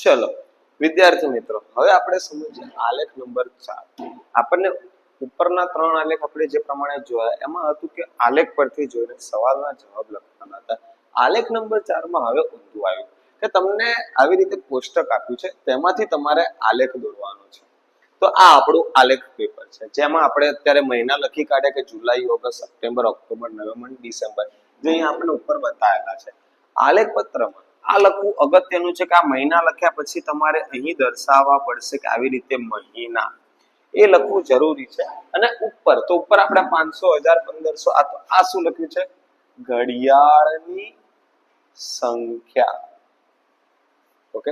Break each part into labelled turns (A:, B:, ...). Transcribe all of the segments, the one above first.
A: ચલો વિદ્યાર્થી મિત્રો, હવે આપણે સમજીએ આલેખ નંબર 4. આપણને ઉપરના 3 આલેખ આપણે જે પ્રમાણે જોયા એમાં હતું કે આલેખ પરથી જોઈને સવાલના જવાબ લખવાના હતા. આલેખ નંબર 4 માં હવે ઊંધું આવ્યું કે તમને આવી રીતે કોષ્ટક આપ્યું છે, તેમાંથી તમારે આલેખ દોરવાનો છે. તો આ આપણું આલેખ પેપર છે, જેમાં આપણે અત્યારે મહિના લખી કાઢ્યા કે જુલાઈ, ઓગસ્ટ, સપ્ટેમ્બર, ઓક્ટોબર, નવેમ્બર, ડિસેમ્બર, જે અહીંયા આપણે ઉપર બતાવેલા છે. આલેખ પત્રમાં આ લખવું અગત્યનું છે કે આ મહિના લખ્યા પછી તમારે અહીં દર્શાવવા પડશે કે આવી રીતે મહિના, એ લખવું જરૂરી છે. અને ઉપર તો ઉપર આપણે 500, 1000, 1500, આ શું લખ્યું છે? ઘડિયાળની સંખ્યા. ઓકે,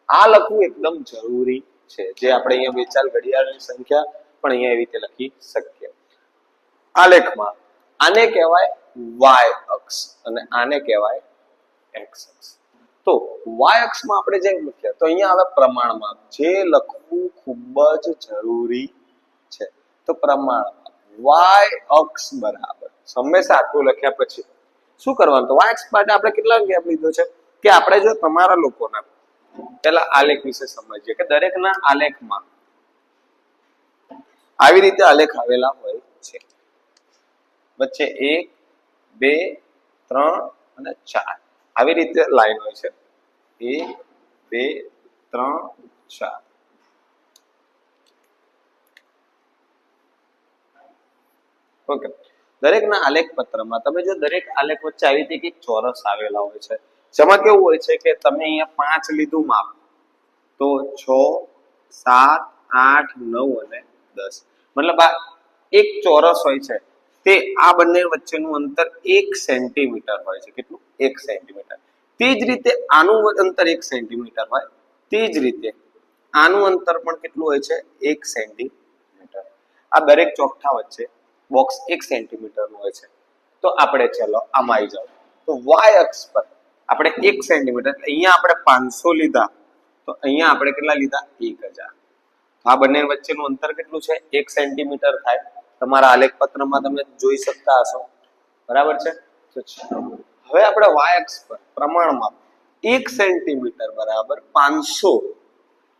A: આ લખવું એકદમ જરૂરી છે. જે આપણે અહીંયા વેચાલ ઘડિયાળની સંખ્યા પણ અહીંયા એવી રીતે લખી શકીએ. આલેખમાં આને કહેવાય વાય અક્ષ અને આને કહેવાય એક્સ અક્ષ. તો વાય અક્ષમાં આપણે જેમ લખ્યા તો અહીંયા હવે પ્રમાણમાં જે લખવું ખૂબ જ જરૂરી છે. તો પ્રમાણમાં વાય અક્ષ બરાબર હંમેશા આટલું લખ્યા પછી શું કરવાનું? તો વાય અક્ષ માટે આપણે કેટલા ગેપ લીધો છે કે આપણે જો તમારા લોકોના પેલા આલેખ વિશે સમજીએ કે દરેકના આલેખમાં આવી રીતે આલેખ આવેલા હોય છે. વચ્ચે 1, 2, 3 અને 4 આવી રીતે લાઈન હોય છે. 1, 2, 3, 4. ઓકે, દરેકના આલેખ પત્રમાં તમે જો દરેક આલેખ વચ્ચે આવી રીતે એક ચોરસ આવેલા હોય છે, જેમાં કેવું હોય છે કે તમે અહીંયા 5 લીધું માપ, તો 6, 7, 8, 9 અને 10, મતલબ આ એક ચોરસ હોય છે. તે આ બંને વચ્ચેનું અંતર 1 સેન્ટીમીટર હોય છે. કેટલું? 1 સેન્ટીમીટર. તે જ રીતે આનું અંતર 1 સેન્ટીમીટર હોય, તે જ રીતે આનું અંતર પણ કેટલું હોય છે? 1 સેન્ટીમીટર. આ દરેક ચોકઠા વચ્ચે બોક્સ 1 સેન્ટીમીટરનું હોય છે. તો આપણે ચલો આમાં આવી જાવ. તો વાય અક્ષ પર આપણે 1 સેન્ટીમીટર, અહીંયા આપણે 500 લીધા, તો અહીંયા આપણે કેટલા લીધા? 1000. આ બંને વચ્ચેનું અંતર કેટલું છે? 1 સેન્ટીમીટર થાય. તમારા આલેખ પત્રમાં તમે જોઈ શકતા હશો, બરાબર છે? તો હવે આપણે વાય અક્ષ પર પ્રમાણમાં 1 સેન્ટીમીટર બરાબર 500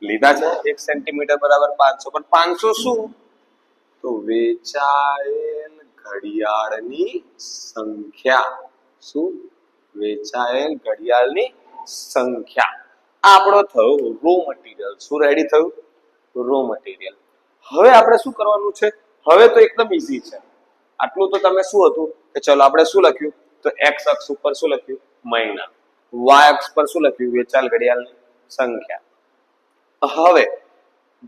A: લીધા છે. 1 સેન્ટીમીટર બરાબર 500, પણ 500 શું? તો વેચાયેલ ઘડિયાળની સંખ્યા. શું? વેચાયેલ ઘડિયાળની સંખ્યા. આ આપણો થયો રો મટીરિયલ. શું રેડી થયું? Raw material. હવે આપણે શું કરવાનું છે? હવે તો એકદમ ઈઝી છે. આટલું તો તમે શું હતું કે ચલો આપણે શું લખ્યું? તો એક્સ અક્ષ ઉપર શું લખ્યું? મહિના. વાય અક્ષ પર શું લખ્યું? વેચાયેલ ઘડિયાળની સંખ્યા. હવે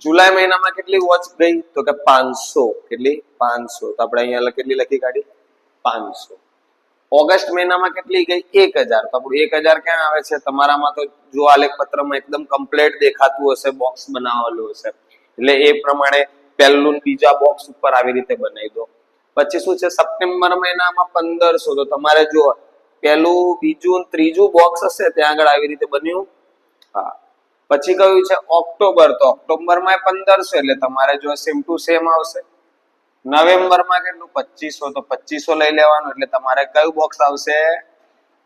A: જુલાઈ મહિનામાં કેટલી વોચ ગઈ? તો કે 500. કેટલી? 500. તો આપણે અહીંયા કેટલી લખી કાઢી? 500. ઓગસ્ટ મહિનામાં કેટલી ગઈ? 1000. તો આપણું 1000 ક્યાં આવે છે? તમારામાં તો જો આલેખ પત્રમાં એકદમ કમ્પ્લીટ દેખાતું હશે, બોક્સ બનાવેલું હશે, એટલે એ પ્રમાણે પહેલું બીજા બોક્સ ઉપર આવી રીતે બનાવી દો. પછી શું છે? સપ્ટેમ્બર મહિનામાં 1500. તો તમારે જો પહેલું, બીજું, ત્રીજું બોક્સ હશે ત્યાં આગળ આવી રીતે બન્યું. હા. પછી કયું છે? ઓક્ટોબર. તો ઓક્ટોબરમાં 1500 એટલે તમારે જો સેમ ટુ સેમ આવશે. નવેમ્બરમાં કેટલું? 2500. તો 2500 લઈ લેવાનું એટલે તમારે કયું બોક્સ આવશે?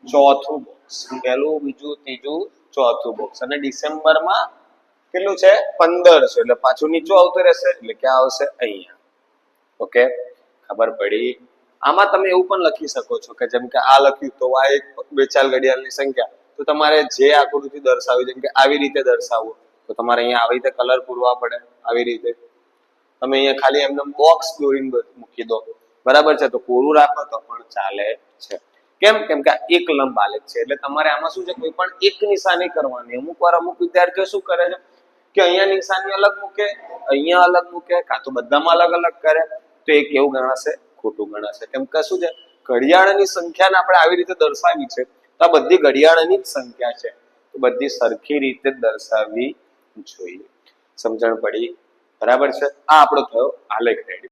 A: ચોથું બોક્સ. પહેલું, બીજું, ત્રીજું, ચોથું બોક્સ. અને ડિસેમ્બરમાં કેટલું છે? 1500 એટલે પાછું નીચું આવતું રહેશે એટલે ક્યાં આવશે? અહીંયા. ઓકે, ખબર પડી? આમાં તમે એવું પણ લખી શકો છો કે જેમ કે આ લખ્યું તો આ એક વેચાયેલ ઘડિયાળની સંખ્યા, તો તમારે જે આકૃતિ દર્શાવી, જેમ કે આવી રીતે દર્શાવવું, તો તમારે અહીંયા આવી રીતે કલર પૂરવા પડે. આવી રીતે તમે અહીંયા ખાલી એમને બોક્સ દોરીને મૂકી દો, બરાબર છે? તો કોરું રાખો તો પણ ચાલે છે. કેમ? કેમ કે એક લંબ આલેખ છે એટલે તમારે આમાં શું છે? કોઈ પણ એક નિશાની કરવાની. અમુક વાર અમુક વિદ્યાર્થીઓ શું કરે છે કે અહીંયા નિશાની અલગ મૂકે, અહીંયા અલગ મૂકે, કાં તો બધામાં અલગ અલગ કરે, તો એ કેવું ગણાશે? ખોટું ગણાશે. કેમ કે શું છે? ઘડિયાળની સંખ્યાને આપણે આવી રીતે દર્શાવી છે, તો આ બધી ઘડિયાળની જ સંખ્યા છે, તો બધી સરખી રીતે દર્શાવવી જોઈએ. સમજણ પડી? બરાબર છે? આ આપણો થયો આલેખ રેડી.